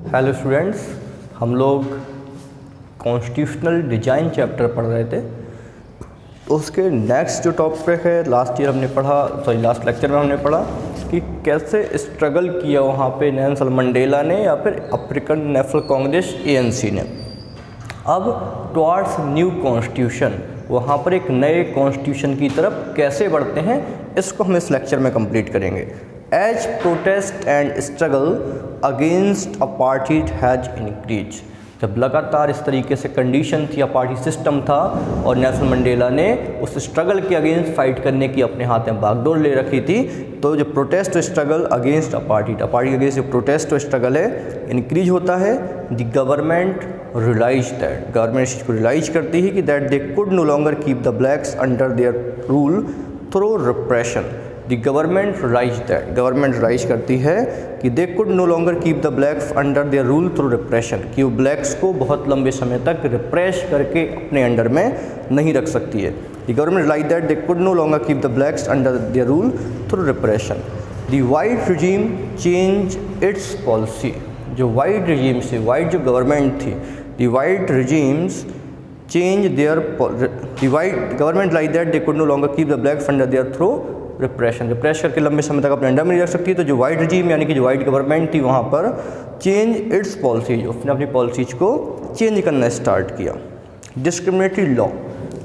Hello students, हम लोग constitutional design chapter पढ़ रहे थे। तो उसके नेक्स्ट जो टॉपिक है लास्ट लेक्चर में हमने पढ़ा कि कैसे स्ट्रगल किया वहाँ पे नेल्सन मंडेला ने या फिर अफ्रीकन नेशनल कांग्रेस ANC ने। अब टुवार्ड्स न्यू कॉन्स्टिट्यूशन, वहाँ पर एक नए कॉन्स्टिट्यूशन की तरफ कैसे बढ़ते हैं, इसको हम इस लेक्चर में कंप्लीट करेंगे। As protest and struggle against apartheid has increase, जब लगातार इस तरीके से कंडीशन थी, अपार्टी सिस्टम था और नेल्सन मंडेला ने उस स्ट्रगल के अगेंस्ट फाइट करने की अपने हाथ में बागडोर ले रखी थी। तो जो protest struggle against apartheid against जो प्रोटेस्ट स्ट्रगल है इंक्रीज होता है। The government realise that, government इस चीज़ को रियलाइज करती है कि that they could no longer keep the blacks under their rule through repression. The government realise that, government realise करती है कि they could no longer keep the blacks under their rule through repression, कि वो blacks को बहुत लंबे समय तक रिप्रेस करके अपने अंडर में नहीं रख सकती है। The government realise that they could no longer keep the blacks under their rule through repression. The white regime change its policy, जो वाइट रिजीम से, वाइट जो गवर्नमेंट थी, the white regimes change their, the white government like that they could no longer keep the blacks under their through repression, repress करके लंबे समय तक अपने under में नहीं रख सकती। तो जो वाइट रिजीम यानी कि जो वाइट गवर्नमेंट थी वहाँ पर चेंज इट्स पॉलिसी, उसने अपनी पॉलिसीज को चेंज करना स्टार्ट किया। डिस्क्रिमिनेटरी लॉ,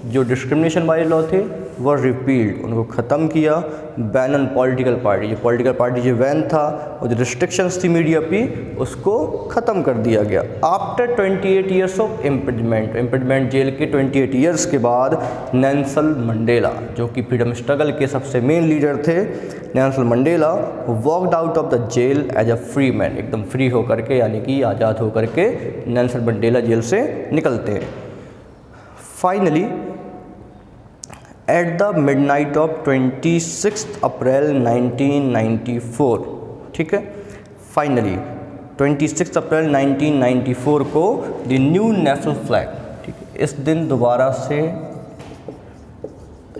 जो डिस्क्रिमिनेशन वाले लॉ थे वह रिपील्ड, उनको ख़त्म किया। बैन ऑन पॉलिटिकल पार्टी, जो पॉलिटिकल पार्टी जो बैन था और जो रिस्ट्रिक्शंस थी मीडिया पे, उसको ख़त्म कर दिया गया। After 28 years of imprisonment jail के 28 ईयर्स के बाद नेल्सन मंडेला, जो कि फ्रीडम स्ट्रगल के सबसे मेन लीडर थे, Nelson Mandela walked out of the jail as a free man, एकदम फ्री होकर के यानी कि आज़ाद होकर के नेल्सन मंडेला जेल से निकलते हैं। Finally at the midnight of 26 अप्रैल 1994, ठीक है, फाइनली 26 अप्रैल 1994 को द न्यू नेशनल फ्लैग, ठीक है, इस दिन दोबारा से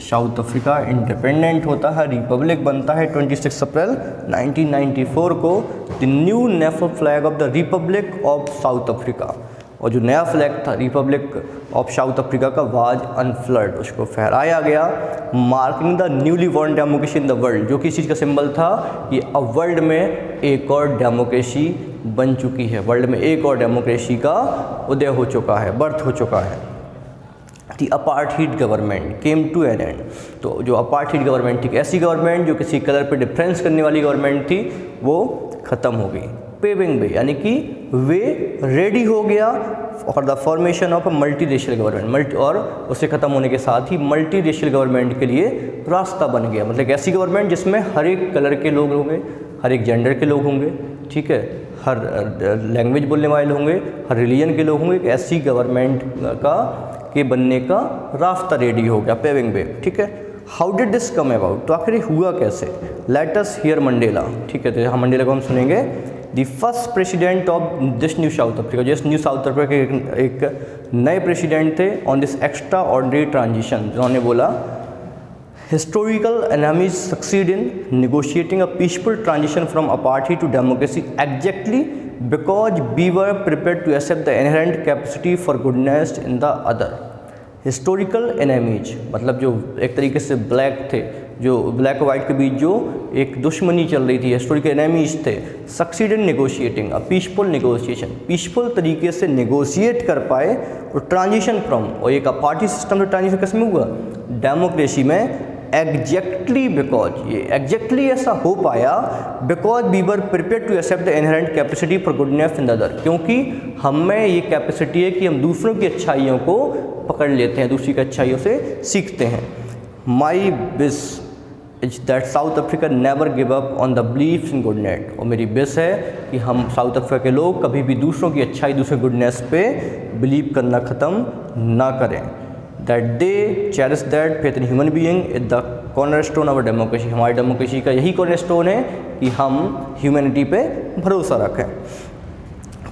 साउथ अफ्रीका इंडिपेंडेंट होता है, रिपब्लिक बनता है 26 अप्रैल 1994 को। The new national flag of the Republic of south Africa, और जो नया फ्लैग था रिपब्लिक ऑफ साउथ अफ्रीका का वाज अनफ्लर्ड, उसको फहराया गया। Marking the newly born democracy in the world, जो कि इस चीज़ का सिंबल था कि अब वर्ल्ड में एक और डेमोक्रेसी बन चुकी है, वर्ल्ड में एक और डेमोक्रेसी का उदय हो चुका है, बर्थ हो चुका है। The apartheid government came to an end, तो जो अपार्टीड गवर्नमेंट थी, ऐसी गवर्नमेंट जो किसी कलर पर डिफरेंस करने वाली गवर्नमेंट थी, वो ख़त्म हो गई। पेविंग वे यानी कि वे रेडी हो गया for the formation of a multi racial government, और उसे ख़त्म होने के साथ ही मल्टी रेशियल गवर्नमेंट के लिए रास्ता बन गया। मतलब एक ऐसी गवर्नमेंट जिसमें हर एक कलर के लोग होंगे, हर एक जेंडर के लोग होंगे, ठीक है, हर लैंग्वेज बोलने वाले होंगे, हर रिलीजन के लोग होंगे। एक ऐसी गवर्नमेंट के बनने का रास्ता रेडी हो गया, पेविंग वे, ठीक है। How did this come about, तो आखिर हुआ कैसे? लेट अस हियर मंडेला, ठीक है, तो यहाँ मंडेला को हम सुनेंगे। The first president of this new South Africa, जिस न्यू साउथ अफ्रीका के एक नए प्रेसिडेंट थे on this extraordinary transition, जिन्होंने बोला historical enemies succeed in negotiating a peaceful transition from apartheid to democracy exactly because we were prepared to accept the inherent capacity for goodness in the other. Historical enemies मतलब जो एक तरीके से black थे, जो black और white के बीच जो एक दुश्मनी चल रही थी, हिस्टोरिकल एनिमीज थे। Succeed in negotiating a peaceful negotiation, peaceful तरीके से नेगोशिएट कर पाए और ट्रांजिशन फ्रॉम, और एक पार्टी सिस्टम से ट्रांजिशन कैसे में हुआ, डेमोक्रेसी में। एग्जैक्टली बिकॉज, ये एग्जैक्टली ऐसा हो पाया because we were prepared to accept the inherent capacity for goodness in the other, क्योंकि हमें ये कैपेसिटी है कि हम दूसरों की अच्छाइयों को पकड़ लेते हैं, दूसरी की अच्छाइयों से सीखते हैं। My wish is that south Africa never give up on the belief in goodness, और मेरी विश है कि हम साउथ अफ्रीका के लोग कभी भी दूसरों की अच्छाई, दूसरे गुडनेस पे बिलीव करना ख़त्म ना करें। That they cherish that faith in human being is the cornerstone of democracy, हमारी डेमोक्रेसी का यही कॉर्नरस्टोन है कि हम ह्यूमैनिटी पे भरोसा रखें।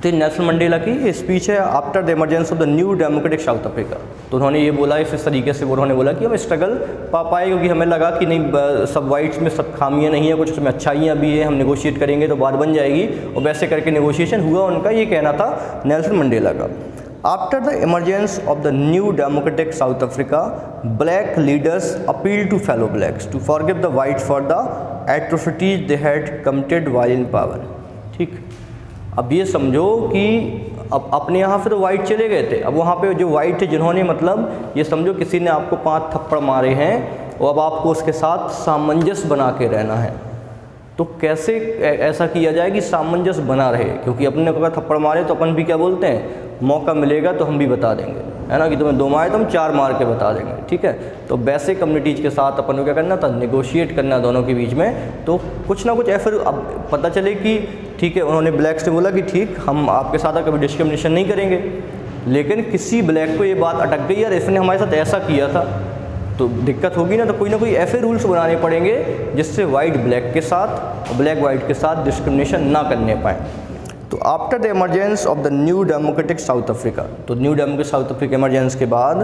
तो नेल्सन मंडेला की स्पीच है after the emergence of the new democratic South Africa. तो उन्होंने ये बोला, इस तरीके से उन्होंने बोला कि हम स्ट्रगल पा पाए, क्योंकि हमें लगा कि नहीं सब वाइट्स में सब खामियां नहीं है, कुछ उसमें अच्छाइयाँ भी है, हम नेगोशिएट करेंगे तो बात बन जाएगी, और वैसे करके नेगोशिएशन हुआ। उनका ये कहना था नेल्सन मंडेला का। After the emergence of the new democratic South Africa, black leaders appeal to fellow blacks to forgive the whites for the atrocities they had committed while in power. ठीक, अब ये समझो कि अब अपने यहाँ से तो वाइट चले गए थे, अब वहाँ पे जो वाइट थे जिन्होंने मतलब ये समझो किसी ने आपको 5 थप्पड़ मारे हैं और अब आपको उसके साथ सामंजस्य बना के रहना है। तो कैसे ऐसा किया जाए कि सामंजस्य बना रहे, क्योंकि अपने को अगर थप्पड़ मारे तो अपन भी क्या बोलते हैं, मौका मिलेगा तो हम भी बता देंगे, है ना, कि तुम्हें 2 मारे तो हम 4 मार के बता देंगे। ठीक है, तो वैसे कम्युनिटीज़ के साथ अपन को क्या करना था, नेगोशिएट करना दोनों के बीच में। तो कुछ ना कुछ ऐसा अब पता चले कि ठीक है, उन्होंने ब्लैक से बोला कि ठीक हम आपके साथ कभी डिस्क्रिमिनेशन नहीं करेंगे, लेकिन किसी ब्लैक को ये बात अटक गई, यार इसने हमारे साथ ऐसा किया था, तो दिक्कत होगी ना। तो कोई ना कोई ऐसे रूल्स बनाने पड़ेंगे जिससे वाइट ब्लैक के साथ और ब्लैक वाइट के साथ डिस्क्रिमिनेशन ना करने पाए। तो after the emergence of the new democratic South Africa, तो new democratic South Africa emergence के बाद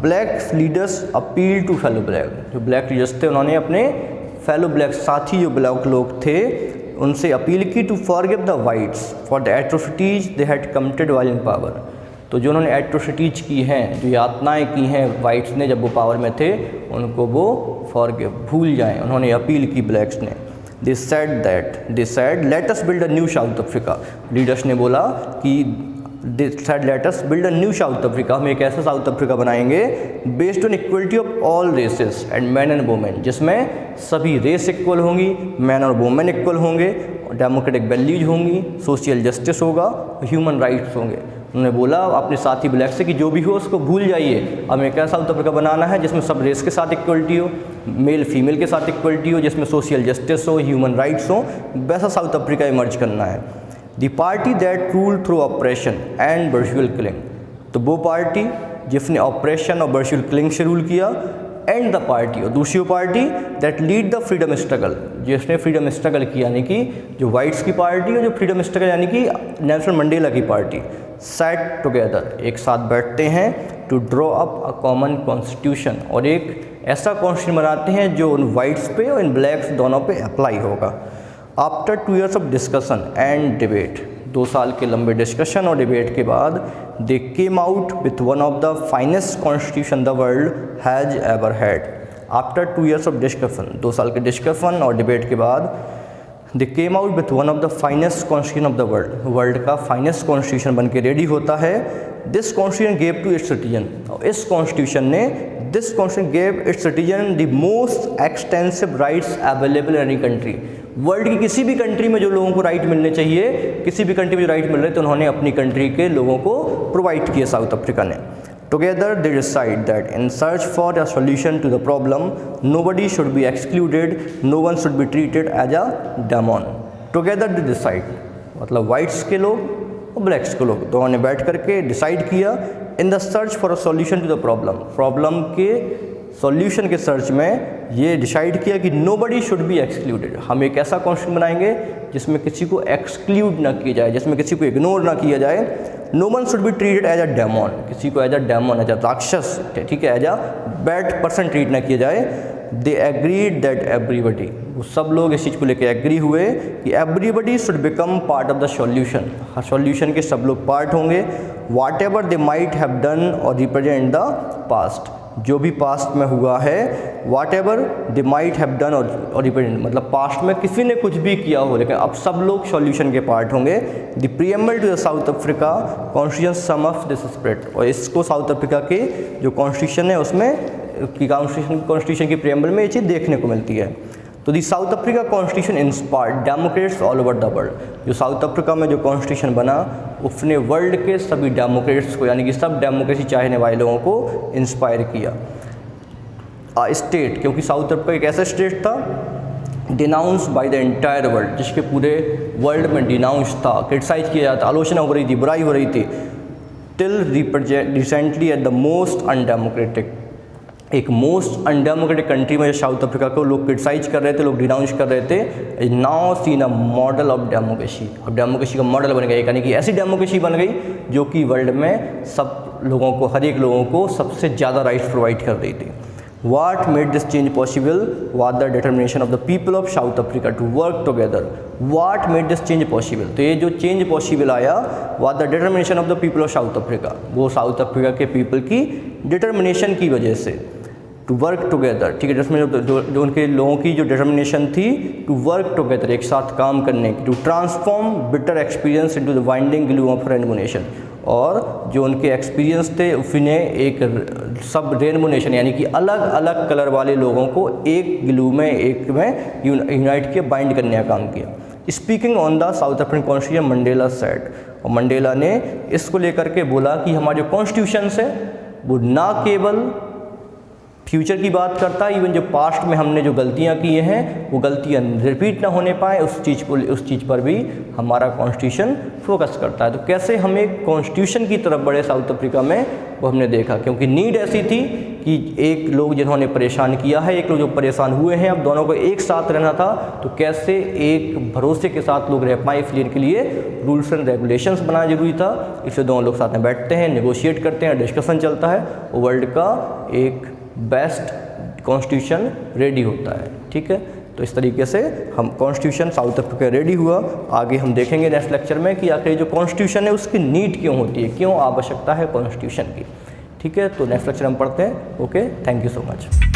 black leaders appeal to fellow black, जो ब्लैक लीडर्स थे उन्होंने अपने फेलो ब्लैक साथी जो ब्लैक लोग थे उनसे अपील की to forgive the whites for the atrocities they had committed while in power. तो जो उन्होंने एट्रोसिटीज की हैं, जो यातनाएं की हैं वाइट्स ने जब वो पावर में थे, उनको वो फॉरगिव भूल जाएं, उन्होंने अपील की ब्लैक्स ने। They said let us build a new South Africa, leaders ने बोला कि they said let us build a new South Africa, हम एक ऐसा साउथ अफ्रीका बनाएंगे based on equality of all races and man and women, जिसमें सभी race equal होंगी, मैन और वुमेन इक्वल होंगे, डेमोक्रेटिक वैल्यूज होंगी, सोशल जस्टिस होगा, ह्यूमन राइट्स होंगे। उन्होंने बोला अपने साथी ब्लैक से कि जो भी हो उसको भूल जाइए, हमें एक ऐसा साउथ अफ्रीका बनाना है जिसमें सब रेस के साथ इक्वलिटी हो, मेल फीमेल के साथ इक्वलिटी हो, जिसमें सोशल जस्टिस हो, ह्यूमन राइट्स हो, वैसा साउथ अफ्रीका इमर्ज करना है। The party that rule through operation and virtual killing, तो वो पार्टी जिसने ऑपरेशन और वर्चुअल किलिंग से रूल किया, एंड द पार्टी, और दूसरी party that lead the freedom struggle, जिसने फ्रीडम स्ट्रगल किया, यानी कि जो वाइट्स की पार्टी और जो फ्रीडम स्ट्रगल यानी कि नेल्सन मंडेला की पार्टी, सेट टुगेदर, एक साथ बैठते हैं, to draw up a common constitution, और एक ऐसा कॉन्स्टिट्यूशन बनाते हैं जो उन वाइट्स पे और इन ब्लैक्स दोनों पे अप्लाई होगा। After 2 years of discussion and debate, 2 साल के लंबे डिस्कशन और डिबेट के बाद, they came out with one of the finest constitution the world has ever had. After 2 years of discussion, 2 साल के डिस्कशन और डिबेट के बाद, they came out with one of the finest constitution of the world, world का finest constitution बन के ready होता है। This constitution gave to it's citizen, और इस कॉन्स्टिट्यूशन ने, this constitution gave it's citizen the most extensive rights available in any country. World की किसी भी कंट्री में जो लोगों को राइट मिलने चाहिए, किसी भी कंट्री में जो राइट मिल रहे थे, उन्होंने अपनी कंट्री के लोगों को प्रोवाइड किया साउथ अफ्रीका ने। Together they decide that in search for a solution to the problem, nobody should be excluded, no one should be treated as a demon. Together they decide, मतलब whites के लोग और blacks के लोग दोनों ने बैठ करके डिसाइड किया, in the search for a solution to the problem, problem के सॉल्यूशन के सर्च में ये डिसाइड किया कि nobody should be excluded, हम एक ऐसा कॉन्स्टिट्यूशन बनाएंगे जिसमें किसी को एक्सक्लूड ना किया जाए, जिसमें किसी को इग्नोर ना किया जाए। No one should be treated as a demon, किसी को as a demon, as a राक्षस, ठीक है, as a bad person treat ना किया जाए। दे एग्रीड दैट एवरीबडी, वो सब लोग इस चीज़ को लेकर एग्री हुए कि everybody should become part of the solution, हर सॉल्यूशन के सब लोग पार्ट होंगे। Whatever they might have done और रिप्रेजेंट द पास्ट, जो भी पास्ट में हुआ है, whatever they might have done और रिप्रेजेंट, मतलब पास्ट में किसी ने कुछ भी किया हो, लेकिन अब सब लोग सॉल्यूशन के पार्ट होंगे। The preamble to the South Africa constitution sum of this spirit, और इसको साउथ अफ्रीका के जो कॉन्स्टिट्यूशन है उसमें की कॉन्स्टिट्यूशन की प्रीएम्बल में ये चीज़ देखने को मिलती है। तो the South Africa constitution inspired democrats all over the world, जो साउथ अफ्रीका में जो कॉन्स्टिट्यूशन बना उसने वर्ल्ड के सभी डेमोक्रेट्स को, यानी कि सब डेमोक्रेसी चाहने वाले लोगों को इंस्पायर किया। स्टेट, क्योंकि साउथ अफ्रीका एक ऐसा स्टेट था denounce by the entire world, जिसके पूरे वर्ल्ड में डिनाउंस था, क्रिटिसाइज किया जाता, आलोचना हो रही थी, बुराई हो रही थी, till recently at the most undemocratic, एक मोस्ट अनडेमोक्रेटिक कंट्री में साउथ अफ्रीका को लोग क्रिटिसाइज कर रहे थे, लोग डिनाउंस कर रहे थे, now seen a model of democracy. अब डेमोक्रेसी का मॉडल बन गया, यानी कि ऐसी डेमोक्रेसी बन गई जो कि वर्ल्ड में सब लोगों को, हर एक लोगों को सबसे ज़्यादा राइट्स प्रोवाइड कर रही थी। What made this change possible was the determination of the people of South Africa to work together. What made this change possible? तो ये जो चेंज पॉसिबल आया was the determination of the people of South Africa, वो south Africa के people की determination की वजह से, टू वर्क टुगेदर, ठीक है, जो उनके लोगों की जो डिटर्मिनेशन थी टू वर्क टुगेदर, एक साथ काम करने की, to transform bitter experience into the binding glue of rainbow nation, और जो उनके एक्सपीरियंस थे उन्हें एक सब रेनबोनेशन यानी कि अलग अलग कलर वाले लोगों को एक ग्लू में, एक में यूनाइट के बाइंड करने का काम किया। Speaking on the south African constitution Mandela said, और मंडेला ने इसको लेकर के बोला कि हमारे जो कॉन्स्टिट्यूशन है वो ना केवल फ्यूचर की बात करता है, इवन जो पास्ट में हमने जो गलतियां की हैं वो गलतियां रिपीट ना होने पाए, उस चीज़ पर भी हमारा कॉन्स्टिट्यूशन फोकस करता है। तो कैसे हम एक कॉन्स्टिट्यूशन की तरफ बढ़े साउथ अफ्रीका में, वो हमने देखा, क्योंकि नीड ऐसी थी कि एक लोग जिन्होंने परेशान किया है, एक लोग जो परेशान हुए हैं, अब दोनों को एक साथ रहना था, तो कैसे एक भरोसे के साथ लोग रह पाए, इसलिए इनके लिए रूल्स एंड रेगुलेशंस बनाना जरूरी था। इसलिए दोनों लोग साथ में बैठते हैं, नेगोशिएट करते हैं, डिस्कशन चलता है, वर्ल्ड का एक बेस्ट कॉन्स्टिट्यूशन रेडी होता है। ठीक है, तो इस तरीके से हम कॉन्स्टिट्यूशन साउथ अफ्रीका रेडी हुआ। आगे हम देखेंगे नेक्स्ट लेक्चर में कि आखिर जो कॉन्स्टिट्यूशन है उसकी नीड क्यों होती है, क्यों आवश्यकता है कॉन्स्टिट्यूशन की। ठीक है, तो नेक्स्ट लेक्चर हम पढ़ते हैं। Okay, thank you so much.